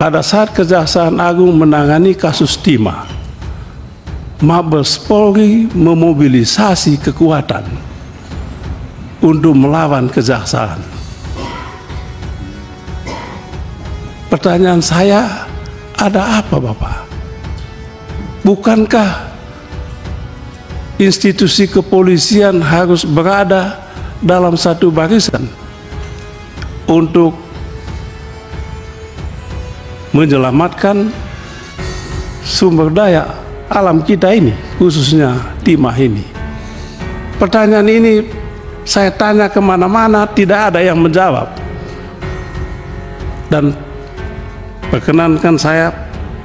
pada saat Kejaksaan Agung menangani kasus timah, Mabes Polri memobilisasi kekuatan untuk melawan kejaksaan. Pertanyaan saya, ada apa Bapak? Bukankah institusi kepolisian harus berada dalam satu barisan untuk menyelamatkan sumber daya alam kita ini, khususnya timah ini? Pertanyaan ini saya tanya kemana-mana, tidak ada yang menjawab. Dan perkenankan saya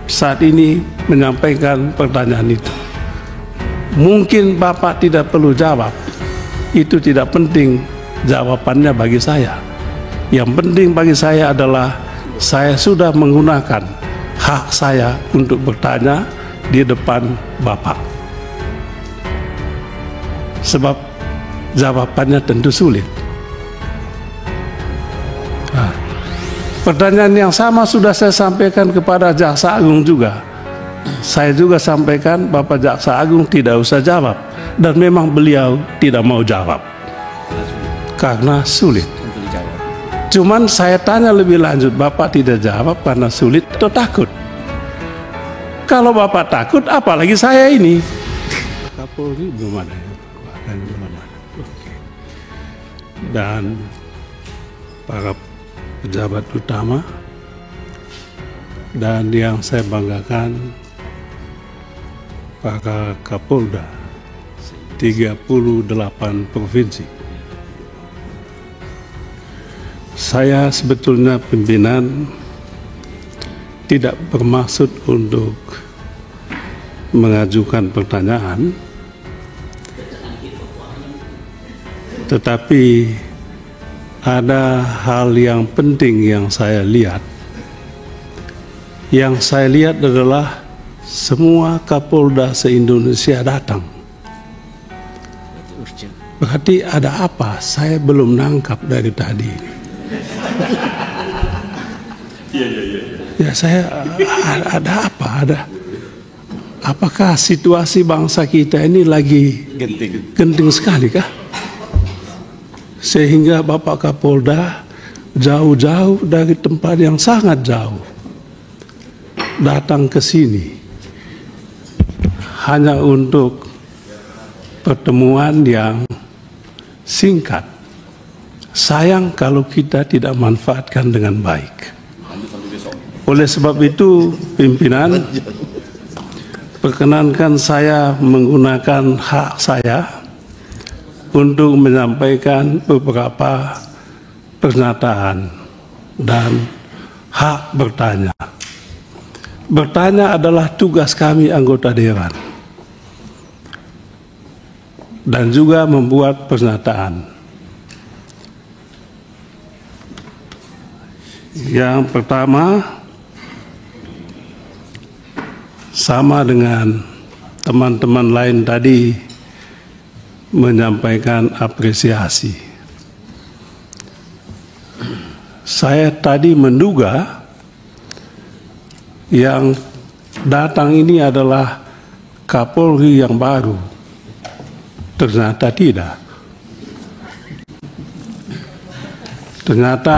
saat ini menyampaikan pertanyaan itu. Mungkin Bapak tidak perlu jawab, itu tidak penting jawabannya bagi saya. Yang penting bagi saya adalah saya sudah menggunakan hak saya untuk bertanya di depan Bapak. Sebab jawabannya tentu sulit. Pertanyaan yang sama sudah saya sampaikan kepada Jaksa Agung juga. Saya juga sampaikan Bapak Jaksa Agung tidak usah jawab. Dan memang beliau tidak mau jawab karena sulit. Cuman saya tanya lebih lanjut, Bapak tidak jawab karena sulit atau takut? Kalau Bapak takut, apalagi saya ini? Kapolri belum ada. Oke. Dan para pejabat utama, dan yang saya banggakan para Kapolda 38 provinsi. Saya sebetulnya pimpinan tidak bermaksud untuk mengajukan pertanyaan, tetapi ada hal yang penting yang saya lihat. Yang saya lihat adalah semua Kapolda se-Indonesia datang. Berarti ada apa? Saya belum nangkap dari tadi. Ya, saya ada apa? Apakah situasi bangsa kita ini lagi genting sekali kah? Sehingga Bapak Kapolda jauh-jauh dari tempat yang sangat jauh datang ke sini hanya untuk pertemuan yang singkat. Sayang kalau kita tidak manfaatkan dengan baik. Oleh sebab itu, pimpinan, perkenankan saya menggunakan hak saya untuk menyampaikan beberapa pernyataan dan hak bertanya. Bertanya adalah tugas kami anggota dewan, dan juga membuat pernyataan. Yang pertama, sama dengan teman-teman lain tadi, menyampaikan apresiasi. Saya tadi menduga yang datang ini adalah Kapolri yang baru. Ternyata tidak. Ternyata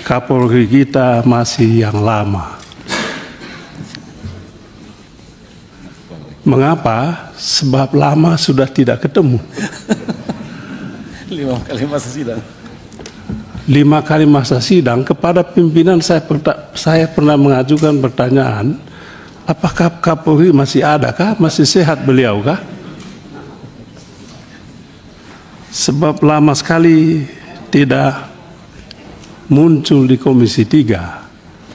Kapolri kita masih yang lama. Mengapa? Sebab lama sudah tidak ketemu. 5 kali masa sidang. 5 kali masa sidang. Kepada pimpinan saya pernah mengajukan pertanyaan, apakah Kapolri masih ada kah? Masih sehat beliau kah? Sebab lama sekali tidak muncul di Komisi 3,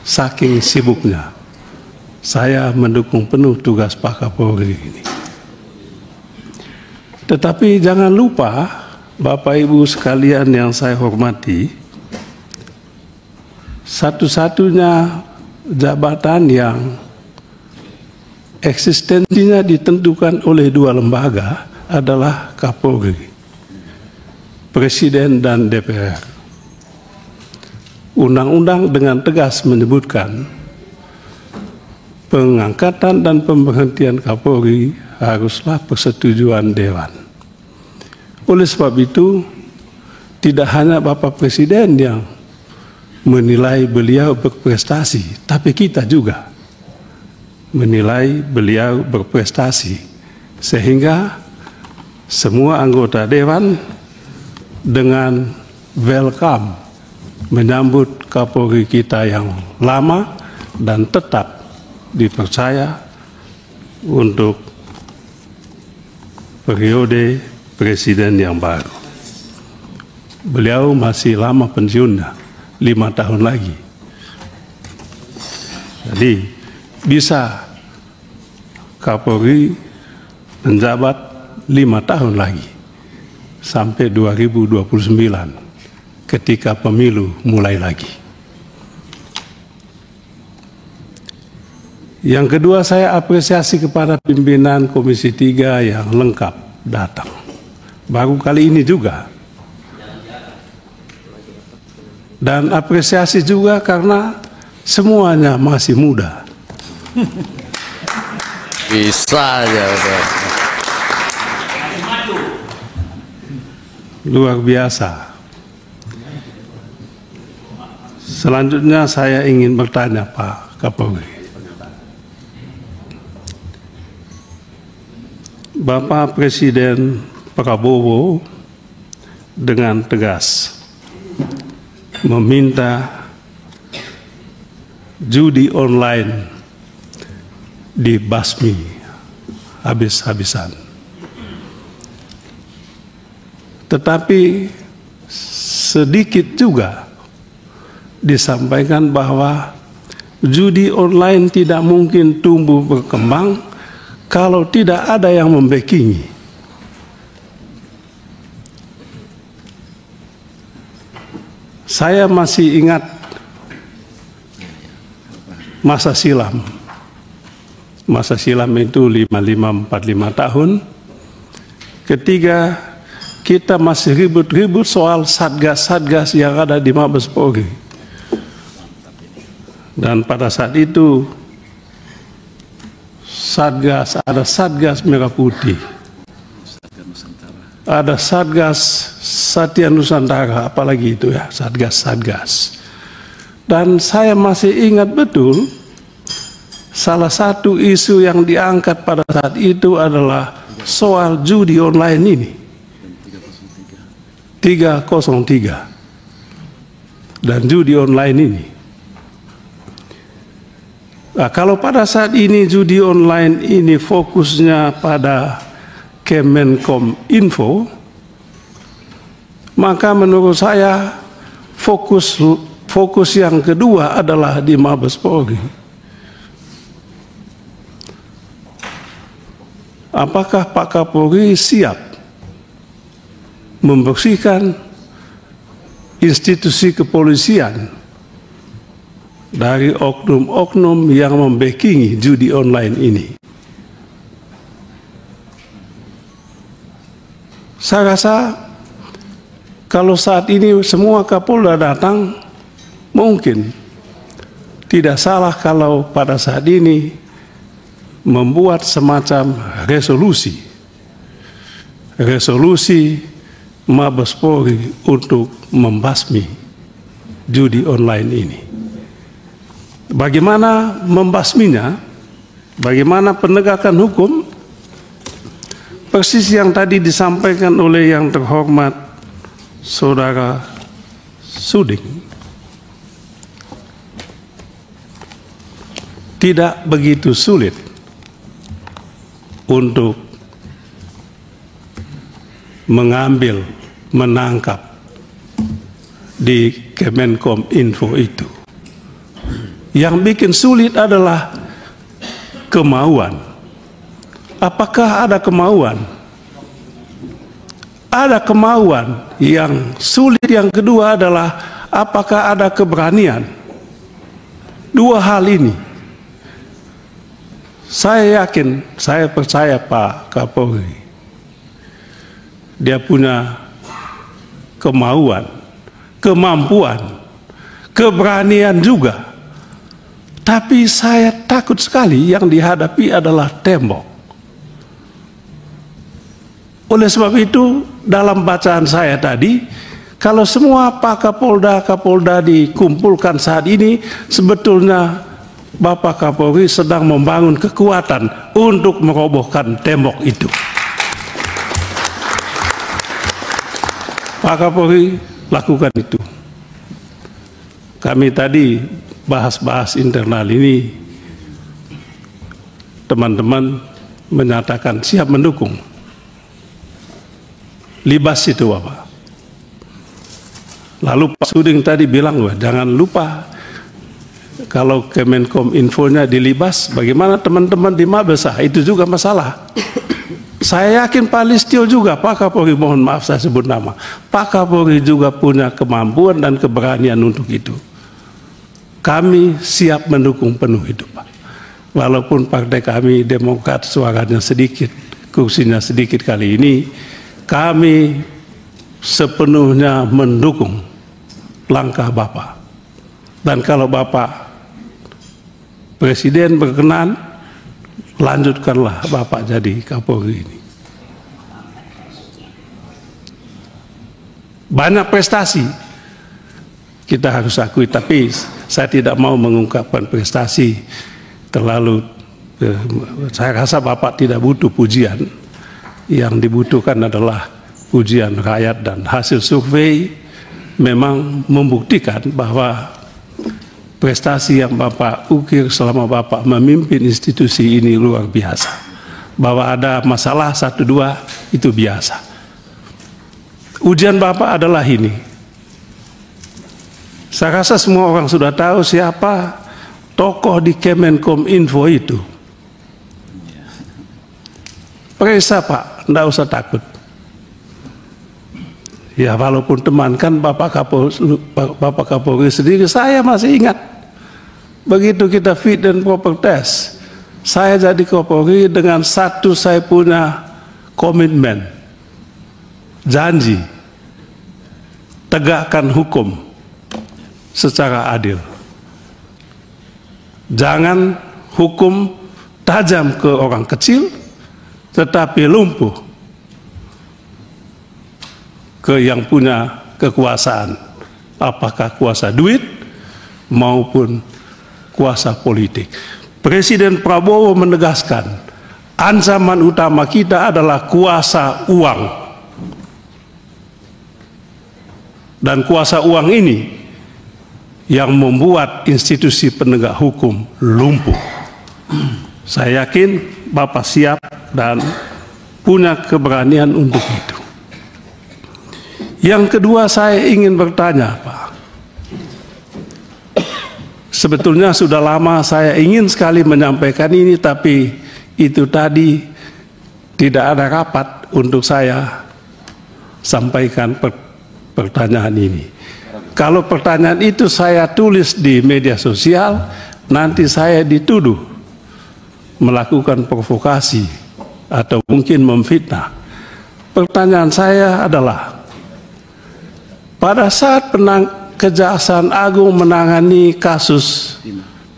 saking sibuknya. Saya mendukung penuh tugas Pak Kapolri ini. Tetapi jangan lupa, Bapak Ibu sekalian yang saya hormati, satu-satunya jabatan yang eksistensinya ditentukan oleh 2 lembaga adalah Kapolri, Presiden dan DPR. Undang-undang dengan tegas menyebutkan pengangkatan dan pemberhentian Kapolri haruslah persetujuan Dewan. Oleh sebab itu, tidak hanya Bapak Presiden yang menilai beliau berprestasi, tapi kita juga menilai beliau berprestasi, sehingga semua anggota Dewan dengan welcome menyambut Kapolri kita yang lama dan tetap dipercaya untuk periode presiden yang baru. Beliau masih lama pensiunnya, 5 tahun lagi. Jadi bisa Kapolri menjabat 5 tahun lagi sampai 2029 ketika pemilu mulai lagi. Yang kedua, saya apresiasi kepada pimpinan Komisi 3 yang lengkap datang. Baru kali ini juga. Dan apresiasi juga karena semuanya masih muda. Bisa aja. Luar biasa. Selanjutnya saya ingin bertanya Pak Kapolri. Bapak Presiden Prabowo dengan tegas meminta judi online dibasmi habis-habisan. Tetapi sedikit juga disampaikan bahwa judi online tidak mungkin tumbuh berkembang kalau tidak ada yang membackingi. Saya masih ingat masa silam. Masa silam itu 45-45 tahun. Ketika kita masih ribut-ribut soal satgas-satgas yang ada di Mabes Polri. Dan pada saat itu ada Satgas Merah Putih, ada Satgas Satya Nusantara, apalagi itu ya, Satgas-Satgas. Dan saya masih ingat betul, salah satu isu yang diangkat pada saat itu adalah soal judi online ini. 303 dan judi online ini. Nah, kalau pada saat ini judi online ini fokusnya pada Kemenkom Info, maka menurut saya fokus yang kedua adalah di Mabes Polri. Apakah Pak Kapolri siap membersihkan institusi kepolisian dari oknum-oknum yang membackingi judi online ini? Saya rasa kalau saat ini semua Kapolda datang, mungkin tidak salah kalau pada saat ini membuat semacam resolusi Mabes Polri untuk membasmi judi online ini. Bagaimana membasminya? Bagaimana penegakan hukum? Persis yang tadi disampaikan oleh yang terhormat Saudara Suding. Tidak begitu sulit untuk menangkap di Kemenkom Info itu. Yang bikin sulit adalah kemauan. Apakah ada kemauan? Ada kemauan. Yang sulit yang kedua adalah apakah ada keberanian? Dua hal ini. Saya yakin, saya percaya Pak Kapolri. Dia punya kemauan, kemampuan. keberanian juga. Tapi saya takut sekali yang dihadapi adalah tembok. Oleh sebab itu, dalam bacaan saya tadi, kalau semua Pak Kapolda dikumpulkan saat ini, sebetulnya Bapak Kapolri sedang membangun kekuatan untuk merobohkan tembok itu. Pak Kapolri lakukan itu. Kami tadi bahas internal ini, teman-teman menyatakan siap mendukung. Libas itu Bapak. Lalu Pak Suding tadi bilang, wah jangan lupa kalau Kemenkom infonya dilibas, bagaimana teman-teman di Mabesa? Itu juga masalah. Saya yakin Pak Listio juga, Pak Kapolri, mohon maaf saya sebut nama, Pak Kapolri juga punya kemampuan dan keberanian untuk itu. Kami siap mendukung penuh itu Pak. Walaupun partai kami Demokrat suaranya sedikit, kursinya sedikit kali ini, kami sepenuhnya mendukung langkah Bapak. Dan kalau Bapak Presiden berkenan, lanjutkanlah Bapak jadi Kapolri ini. Banyak prestasi kita harus akui, tapi saya tidak mau mengungkapkan prestasi terlalu. Saya rasa Bapak tidak butuh pujian. Yang dibutuhkan adalah pujian rakyat, dan hasil survei memang membuktikan bahwa prestasi yang Bapak ukir selama Bapak memimpin institusi ini luar biasa. Bahwa ada masalah 1-2 itu biasa. Ujian Bapak adalah ini. Saya rasa semua orang sudah tahu siapa tokoh di Kemenkom Info itu. Periksa Pak, enggak usah takut. Ya walaupun teman kan Bapak Kapolri sendiri, saya masih ingat. Begitu kita fit dan proper test, saya jadi Kapolri dengan satu, saya punya komitmen, janji, tegakkan hukum secara adil. Jangan hukum tajam ke orang kecil, tetapi lumpuh ke yang punya kekuasaan, apakah kuasa duit maupun kuasa politik. Presiden Prabowo menegaskan, ancaman utama kita adalah kuasa uang. Dan kuasa uang ini yang membuat institusi penegak hukum lumpuh. Saya yakin Bapak siap dan punya keberanian untuk itu. Yang kedua, saya ingin bertanya Pak. Sebetulnya sudah lama saya ingin sekali menyampaikan ini, tapi itu tadi tidak ada rapat untuk saya sampaikan pertanyaan ini. Kalau pertanyaan itu saya tulis di media sosial, nanti saya dituduh melakukan provokasi atau mungkin memfitnah. Pertanyaan saya adalah, pada saat Kejaksaan Agung menangani kasus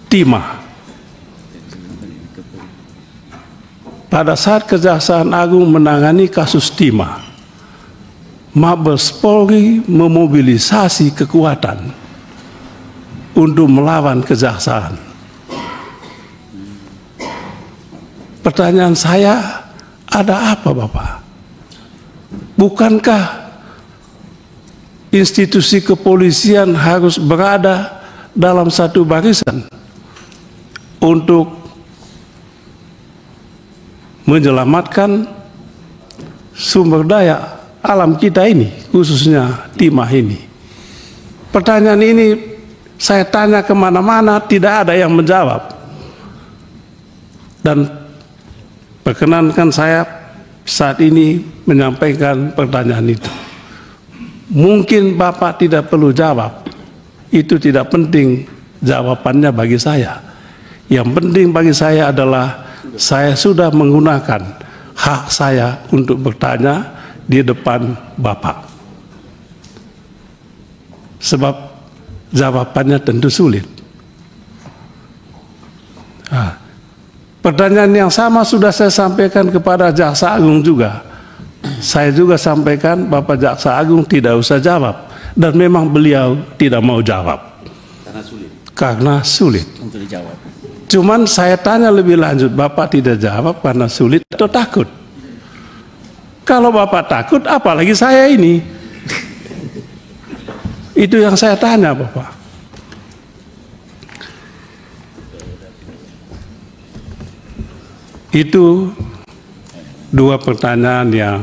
timah, pada saat Kejaksaan Agung menangani kasus timah, Mabes Polri memobilisasi kekuatan untuk melawan kejaksaan. Pertanyaan saya, ada apa Bapak? Bukankah institusi kepolisian harus berada dalam satu barisan untuk menyelamatkan sumber daya alam kita ini, khususnya timah ini? Pertanyaan ini saya tanya kemana-mana, tidak ada yang menjawab. Dan perkenankan saya saat ini menyampaikan pertanyaan itu. Mungkin Bapak tidak perlu jawab, itu tidak penting jawabannya bagi saya. Yang penting bagi saya adalah saya sudah menggunakan hak saya untuk bertanya di depan Bapak. Sebab Jawabannya tentu sulit. Pertanyaan yang sama sudah saya sampaikan kepada Jaksa Agung juga. Saya juga sampaikan, Bapak Jaksa Agung tidak usah jawab. Dan memang beliau tidak mau jawab. Karena sulit. Untuk dijawab. Cuman saya tanya lebih lanjut, Bapak tidak jawab karena sulit atau takut? Kalau Bapak takut, apalagi saya ini? Itu yang saya tanya, Bapak. Itu dua pertanyaan yang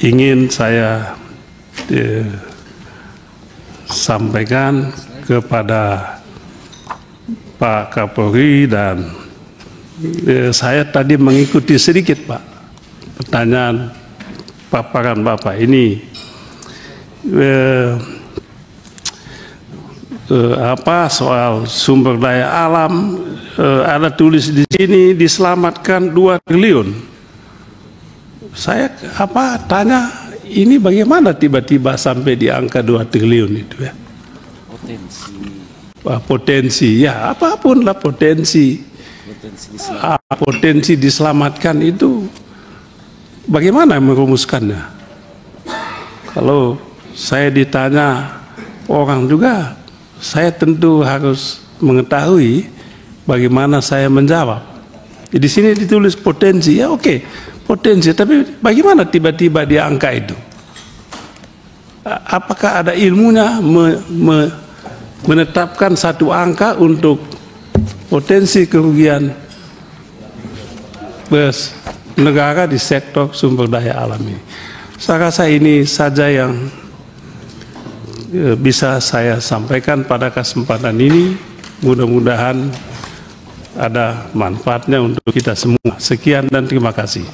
ingin saya sampaikan kepada Pak Kapolri, dan saya tadi mengikuti sedikit, Pak, pertanyaan paparan Bapak ini. Soal sumber daya alam, ada tulis di sini diselamatkan 2 triliun. Saya tanya, ini bagaimana tiba-tiba sampai di angka 2 triliun itu ya? Potensi, ya apapun lah potensi diselamatkan itu, bagaimana merumuskannya? Kalau saya ditanya orang juga, saya tentu harus mengetahui bagaimana saya menjawab. Di sini ditulis potensi, ya oke, potensi, tapi bagaimana tiba-tiba di angka itu? Apakah ada ilmunya menetapkan satu angka untuk potensi kerugian negara di sektor sumber daya alam ini? Saya rasa ini saja yang bisa saya sampaikan pada kesempatan ini. Mudah-mudahan ada manfaatnya untuk kita semua. Sekian dan terima kasih.